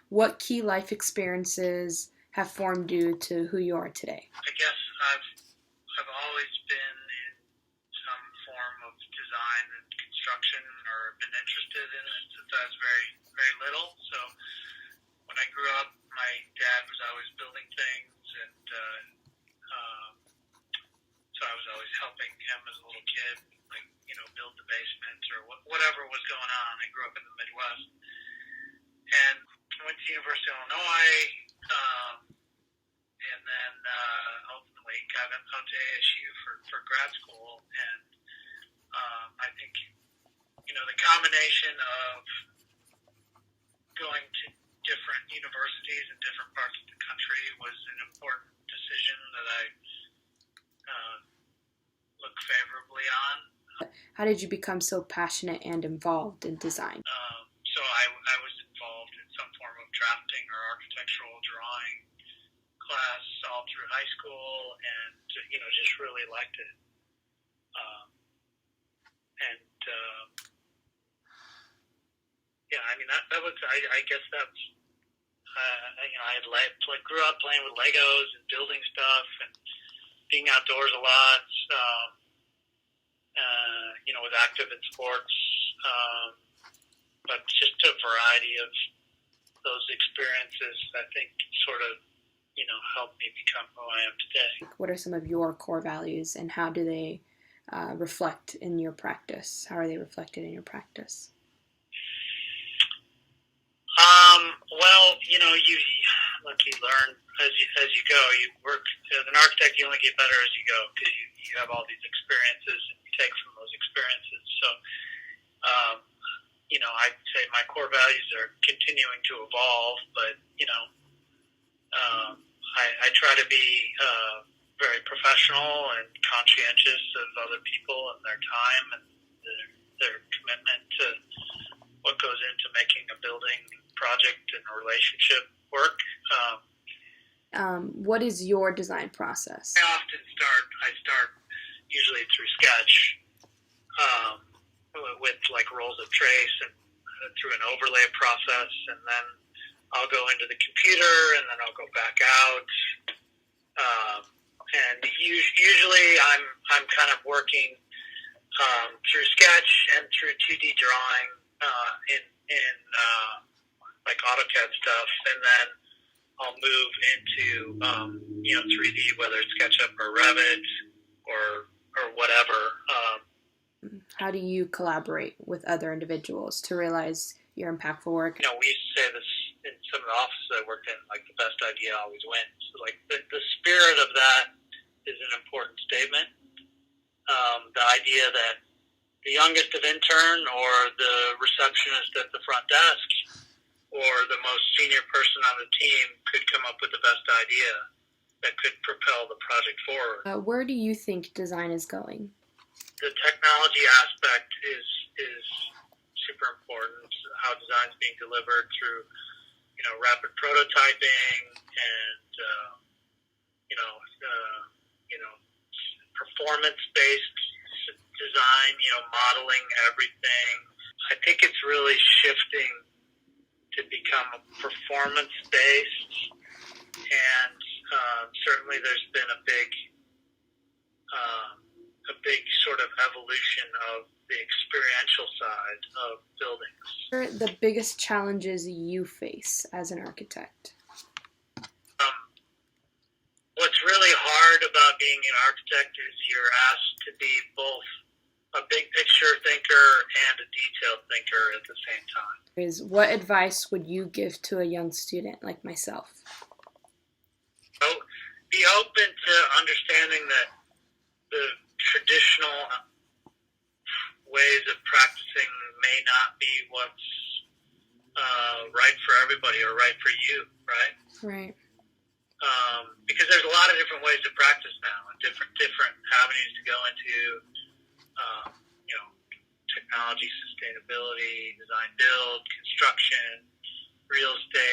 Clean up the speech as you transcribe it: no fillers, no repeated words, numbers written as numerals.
What key life experiences have formed you to who you are today? I guess I've always been in some form of design and construction, or been interested in it since I was very, very little. So when I grew up, my dad was always building things, and so I was always helping him as a little kid, like, build the basement or whatever was going on. I grew up in the Midwest, and I went to the University of Illinois, and then ultimately got out to ASU for grad school. And I think, the combination of going to different universities in different parts of the country was an important decision that I look favorably on. How did you become so passionate and involved in design? So I was involved in some form of drafting or architectural drawing class all through high school, and just really liked it. That was, I guess that's, I grew up playing with Legos and building stuff and being outdoors a lot, was active in sports, but just a variety of those experiences, I think, sort of, helped me become who I am today. What are some of your core values, and how do they reflect in your practice? How are they reflected in your practice? Well, you learn as you go. You work as an architect. You only get better as you go, because you have all these experiences and you take from those experiences. So, I'd say my core values are continuing to evolve, but I try to be very professional and conscientious of other people and their time and their commitment to what goes into making a building project and a relationship work. What is your design process? I start usually through sketch, with like rolls of trace and through an overlay process, and then I'll go into the computer, and then I'll go back out. And usually I'm kind of working through sketch and through 2D drawing in like AutoCAD stuff, and then I'll move into 3D, whether it's SketchUp or Revit or whatever. How do you collaborate with other individuals to realize your impactful work? We used to say this in some of the offices I worked in, like, the best idea always wins. So, like, the spirit of that is an important statement. The idea that the youngest of intern, or the receptionist at the front desk, or the most senior person on the team could come up with the best idea that could propel the project forward. Where do you think design is going? The technology aspect is super important. How design is being delivered through, rapid prototyping and, performance-based design, modeling everything. I think it's really shifting to become performance-based, and certainly there's been a big sort of evolution of the experiential side of buildings. What are the biggest challenges you face as an architect? What's really hard about being an architect is you're asked to be both a big picture thinker and a detailed thinker at the same time. What advice would you give to a young student like myself? So be open to understanding that the traditional ways of practicing may not be what's right for everybody or right for you, right? Right. Because there's a lot of different ways to practice now, and different avenues to go into, technology, sustainability, design build, construction, real estate.